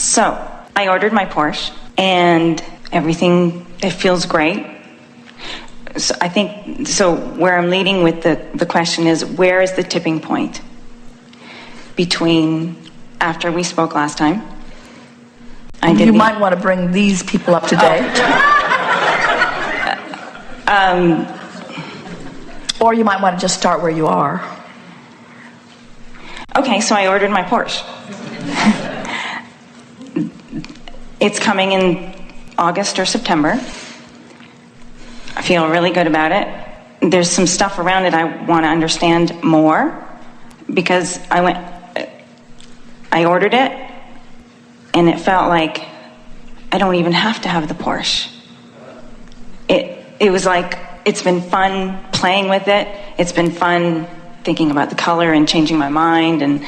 So I ordered my Porsche, and everything, it feels great. So I think, so where I'm leading with the question is, where is the tipping point between after we spoke last time? You might want to bring these people up to date. Or you might want to just start where you are. Okay, so I ordered my Porsche. It's coming in August or September. I feel really good about it. There's some stuff around it I want to understand more, because I ordered it, and it felt like I don't even have to have the Porsche. It was like, it's been fun playing with it. It's been fun thinking about the color and changing my mind, and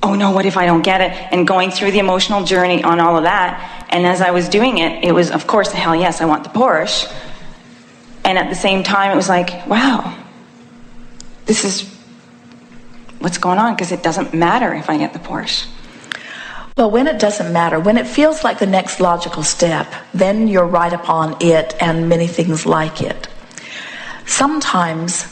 oh no, what if I don't get it? And going through the emotional journey on all of that. And as I was doing it, it was, of course, hell yes, I want the Porsche. And at the same time, it was like, wow, this is what's going on, because it doesn't matter if I get the Porsche. Well, when it doesn't matter, when it feels like the next logical step, then you're right upon it and many things like it. Sometimes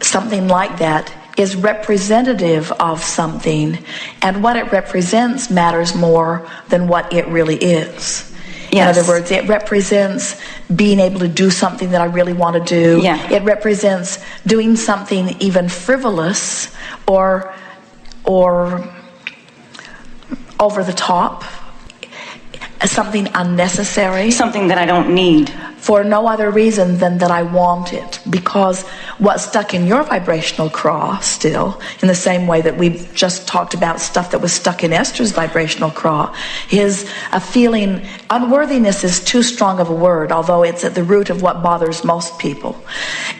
something like that is representative of something, and what it represents matters more than what it really is. Yes. In other words, it represents being able to do something that I really want to do. Yeah. It represents doing something even frivolous or over the top, something unnecessary. Something that I don't need. For no other reason than that I want it. Because what's stuck in your vibrational craw still, in the same way that we've just talked about stuff that was stuck in Esther's vibrational craw, is a feeling, unworthiness is too strong of a word, although it's at the root of what bothers most people.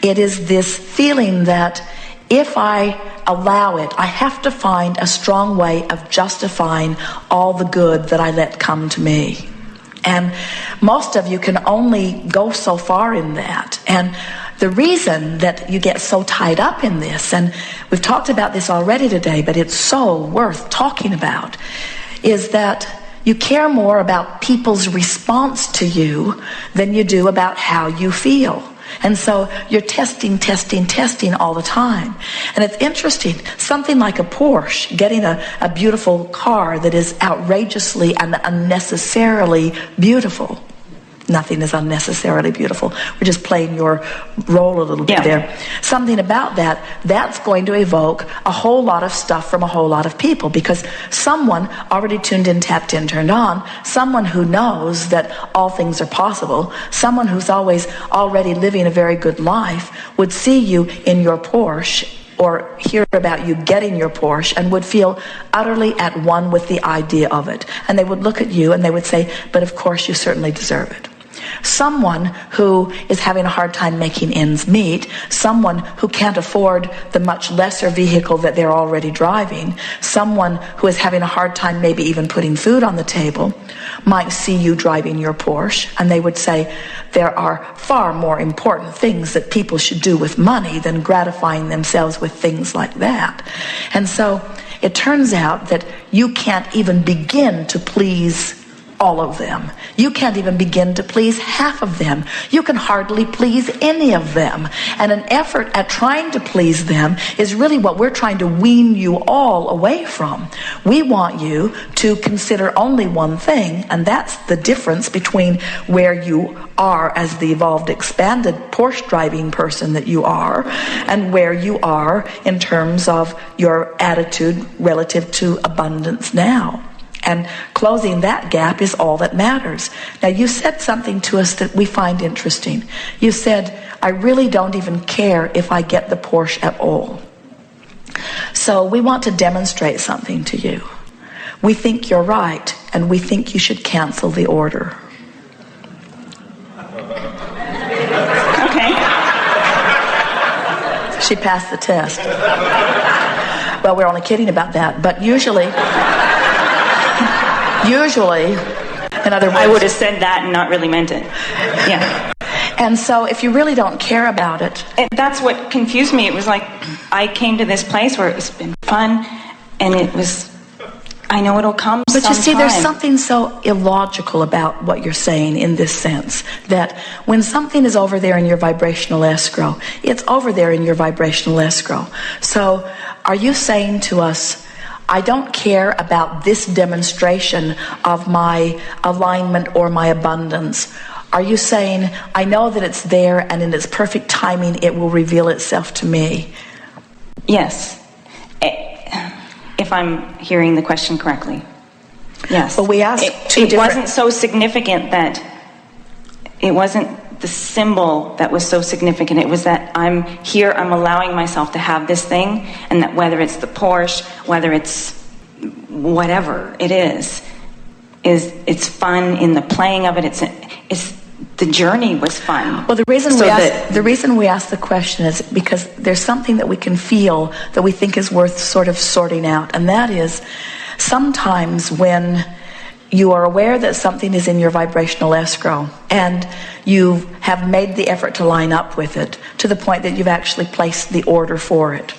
It is this feeling that if I allow it, I have to find a strong way of justifying all the good that I let come to me. And most of you can only go so far in that. And the reason that you get so tied up in this, and we've talked about this already today, but it's so worth talking about, is that you care more about people's response to you than you do about how you feel. And so you're testing all the time. And it's interesting, something like a Porsche, getting a beautiful car that is outrageously and unnecessarily beautiful. Nothing is unnecessarily beautiful. We're just playing your role a little bit there. Something about that, that's going to evoke a whole lot of stuff from a whole lot of people, because someone already tuned in, tapped in, turned on, someone who knows that all things are possible, someone who's already living a very good life would see you in your Porsche or hear about you getting your Porsche and would feel utterly at one with the idea of it. And they would look at you and they would say, but of course you certainly deserve it. Someone who is having a hard time making ends meet, someone who can't afford the much lesser vehicle that they're already driving, someone who is having a hard time maybe even putting food on the table, might see you driving your Porsche, and they would say, there are far more important things that people should do with money than gratifying themselves with things like that. And so it turns out that you can't even begin to please all of them. You can't even begin to please half of them. You can hardly please any of them. And an effort at trying to please them is really what we're trying to wean you all away from. We want you to consider only one thing, and that's the difference between where you are as the evolved, expanded Porsche driving person that you are, and where you are in terms of your attitude relative to abundance now. And closing that gap is all that matters. Now, you said something to us that we find interesting. You said, I really don't even care if I get the Porsche at all. So we want to demonstrate something to you. We think you're right, and we think you should cancel the order. Okay. She passed the test. Well, we're only kidding about that, but usually, in other words, I would have said that and not really meant it. Yeah. And so if you really don't care about it... That's what confused me. It was like I came to this place where it's been fun, And it was, I know it'll come But you see, there's sometime. something so illogical about what you're saying in this sense, that when something is over there in your vibrational escrow, it's over there in your vibrational escrow. So are you saying to us, I don't care about this demonstration of my alignment or my abundance? Are you saying, I know that it's there and in its perfect timing it will reveal itself to me? Yes. If I'm hearing the question correctly. Yes. But we asked it wasn't so significant that it wasn't the symbol that was so significant. It was that I'm here, I'm allowing myself to have this thing, and that whether it's the Porsche, whether it's whatever it is it's fun in the playing of it. It's the journey was fun. Well, the reason we ask the question is because there's something that we can feel that we think is worth sort of sorting out, and that is sometimes when you are aware that something is in your vibrational escrow and you have made the effort to line up with it to the point that you've actually placed the order for it,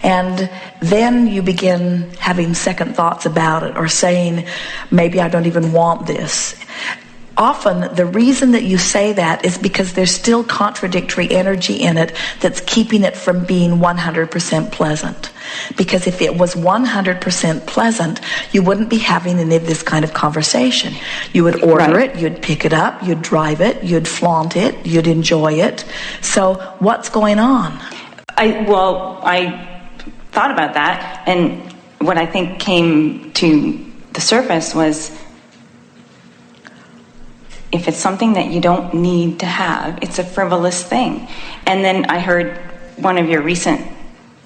and then you begin having second thoughts about it or saying, maybe I don't even want this. Often the reason that you say that is because there's still contradictory energy in it that's keeping it from being 100% pleasant. Because if it was 100% pleasant, you wouldn't be having any of this kind of conversation. You would order it, you'd pick it up, you'd drive it, you'd flaunt it, you'd enjoy it. So what's going on? I thought about that, and what I think came to the surface was, if it's something that you don't need to have, it's a frivolous thing. And then I heard one of your recent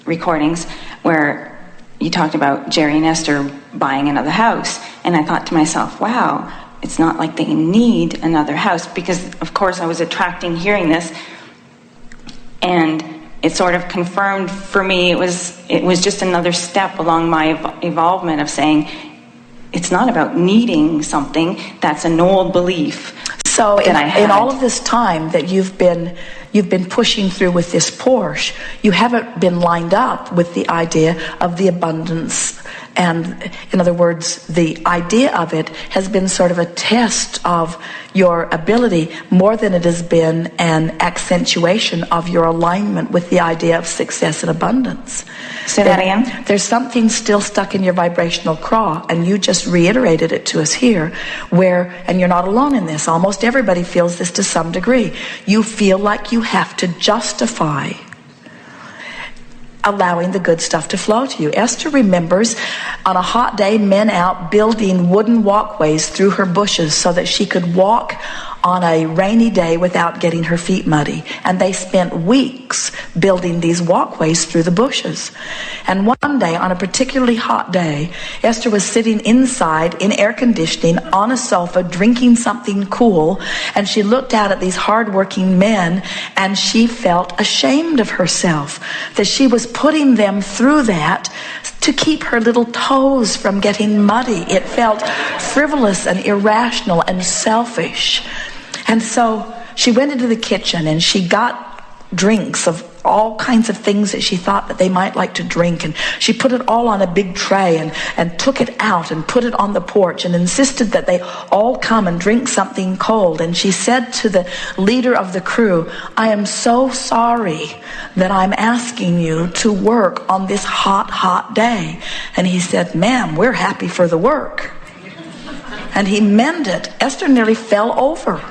recordings where you talked about Jerry and Esther buying another house. And I thought to myself, wow, it's not like they need another house, because of course I was attracting hearing this. And it sort of confirmed for me, it was just another step along my evolvement of saying, it's not about needing something. That's an old belief. So in all of this time that you've been pushing through with this Porsche, you haven't been lined up with the idea of the abundance. And in other words, the idea of it has been sort of a test of your ability more than it has been an accentuation of your alignment with the idea of success and abundance. Say that again? There's something still stuck in your vibrational craw, and you just reiterated it to us here, and you're not alone in this. Almost everybody feels this to some degree. You feel like you have to justify allowing the good stuff to flow to you. Esther remembers on a hot day men out building wooden walkways through her bushes so that she could walk on a rainy day without getting her feet muddy. And they spent weeks building these walkways through the bushes. And one day, on a particularly hot day, Esther was sitting inside in air conditioning on a sofa drinking something cool, and she looked out at these hardworking men and she felt ashamed of herself that she was putting them through that to keep her little toes from getting muddy. It felt frivolous and irrational and selfish. And so she went into the kitchen and she got drinks of all kinds of things that she thought that they might like to drink, and she put it all on a big tray and took it out and put it on the porch and insisted that they all come and drink something cold. And she said to the leader of the crew, I am so sorry that I'm asking you to work on this hot day. And he said, ma'am, we're happy for the work. And he meant it. Esther nearly fell over.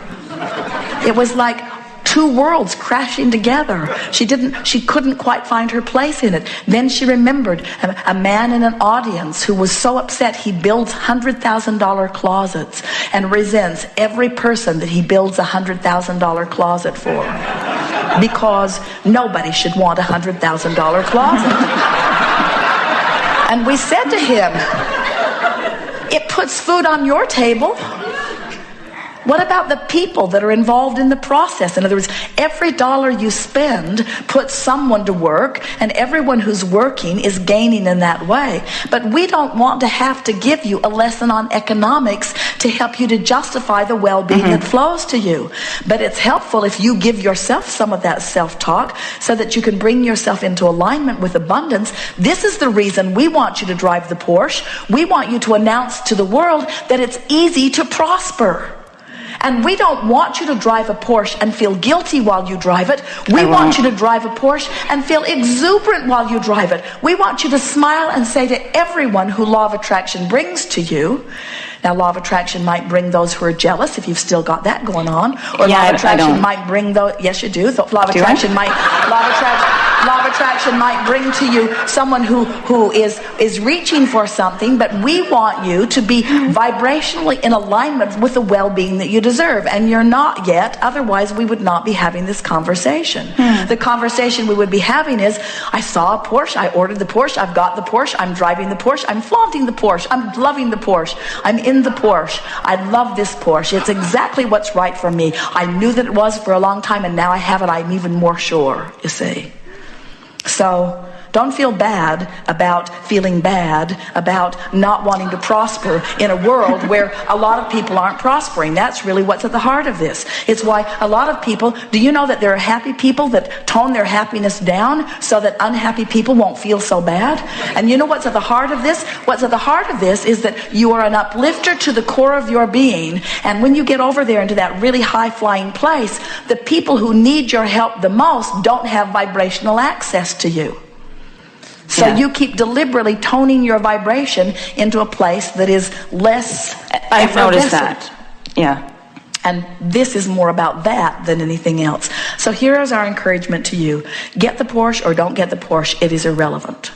It was like two worlds crashing together. She couldn't quite find her place in it. Then she remembered a man in an audience who was so upset he builds $100,000 closets and resents every person that he builds a $100,000 closet for, because nobody should want a $100,000 closet. And we said to him, it puts food on your table. What about the people that are involved in the process? In other words, every dollar you spend puts someone to work, and everyone who's working is gaining in that way. But we don't want to have to give you a lesson on economics to help you to justify the well-being that flows to you. But it's helpful if you give yourself some of that self-talk so that you can bring yourself into alignment with abundance. This is the reason we want you to drive the Porsche. We want you to announce to the world that it's easy to prosper. And we don't want you to drive a Porsche and feel guilty while you drive it. We want you to drive a Porsche and feel exuberant while you drive it. We want you to smile and say to everyone who law of attraction brings to you. Now, law of attraction might bring those who are jealous, if you've still got that going on. Or law of attraction might bring those. Yes, you do. Law of attraction might bring to you someone who is reaching for something. But we want you to be vibrationally in alignment with the well-being that you deserve, and you're not yet. Otherwise, we would not be having this conversation. The conversation we would be having is: I saw a Porsche, I ordered the Porsche, I've got the Porsche, I'm driving the Porsche, I'm flaunting the Porsche, I'm loving the Porsche, I'm in the Porsche, I love this Porsche, it's exactly what's right for me. I knew that it was for a long time, and now I have it, I'm even more sure, you see. So don't feel bad about feeling bad about not wanting to prosper in a world where a lot of people aren't prospering. That's really what's at the heart of this. It's why a lot of people, do you know that there are happy people that tone their happiness down so that unhappy people won't feel so bad? And you know what's at the heart of this? What's at the heart of this is that you are an uplifter to the core of your being, and when you get over there into that really high-flying place, the people who need your help the most don't have vibrational access to you. So you keep deliberately toning your vibration into a place that is less I've noticed that. Yeah. And this is more about that than anything else. So here is our encouragement to you. Get the Porsche or don't get the Porsche, it is irrelevant.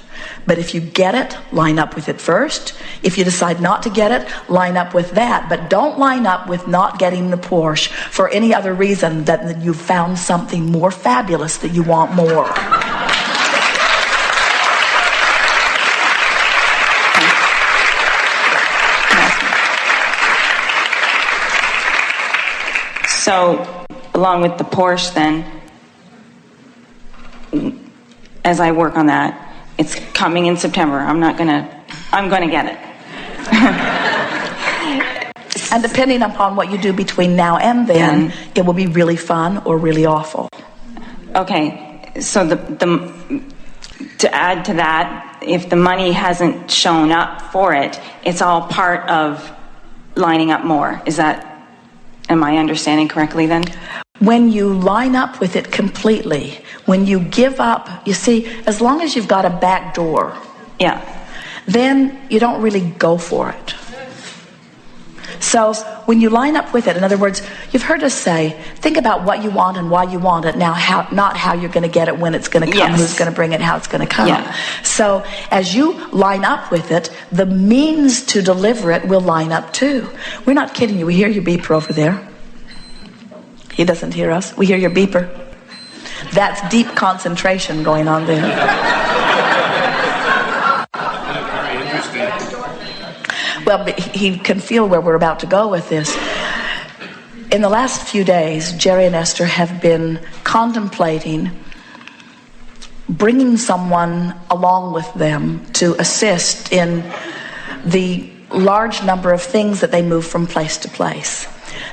But if you get it, line up with it first. If you decide not to get it, line up with that. But don't line up with not getting the Porsche for any other reason than that you've found something more fabulous that you want more. So, along with the Porsche then, as I work on that, it's coming in September. I'm going to get it. And depending upon what you do between now and then, it will be really fun or really awful. Okay, so to add to that, if the money hasn't shown up for it, it's all part of lining up more. Am I understanding correctly then? When you line up with it completely, when you give up, you see, as long as you've got a back door, then you don't really go for it. So when you line up with it, in other words, you've heard us say, think about what you want and why you want it. Now, not how you're going to get it, when it's going to come, who's going to bring it, how it's going to come. So as you line up with it, the means to deliver it will line up too. We're not kidding you. We hear your beeper over there. He doesn't hear us. We hear your beeper. That's deep concentration going on there. Well, but he can feel where we're about to go with this. In the last few days, Jerry and Esther have been contemplating bringing someone along with them to assist in the large number of things that they move from place to place.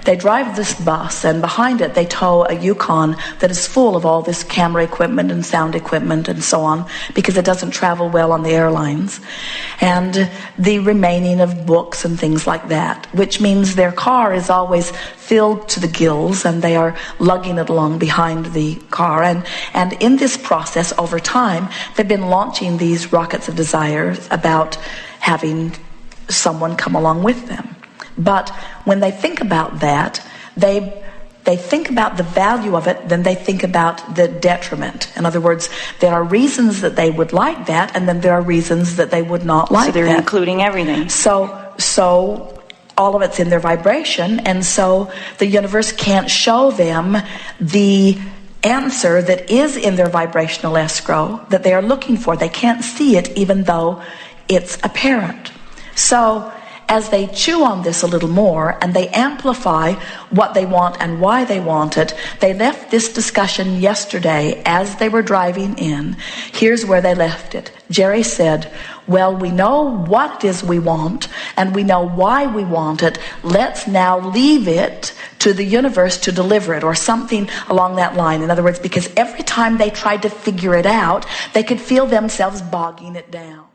They drive this bus, and behind it they tow a Yukon that is full of all this camera equipment and sound equipment and so on, because it doesn't travel well on the airlines, and the remaining of books and things like that, which means their car is always filled to the gills, and they are lugging it along behind the car. And in this process, over time, they've been launching these rockets of desire about having someone come along with them. But when they think about that, they think about the value of it, then they think about the detriment. In other words, there are reasons that they would like that, and then there are reasons that they would not like that. So they're including everything. So all of it's in their vibration, and so the universe can't show them the answer that is in their vibrational escrow that they are looking for. They can't see it even though it's apparent. So as they chew on this a little more and they amplify what they want and why they want it, they left this discussion yesterday as they were driving in. Here's where they left it. Jerry said, well, we know what it is we want and we know why we want it. Let's now leave it to the universe to deliver it, or something along that line. In other words, because every time they tried to figure it out, they could feel themselves bogging it down.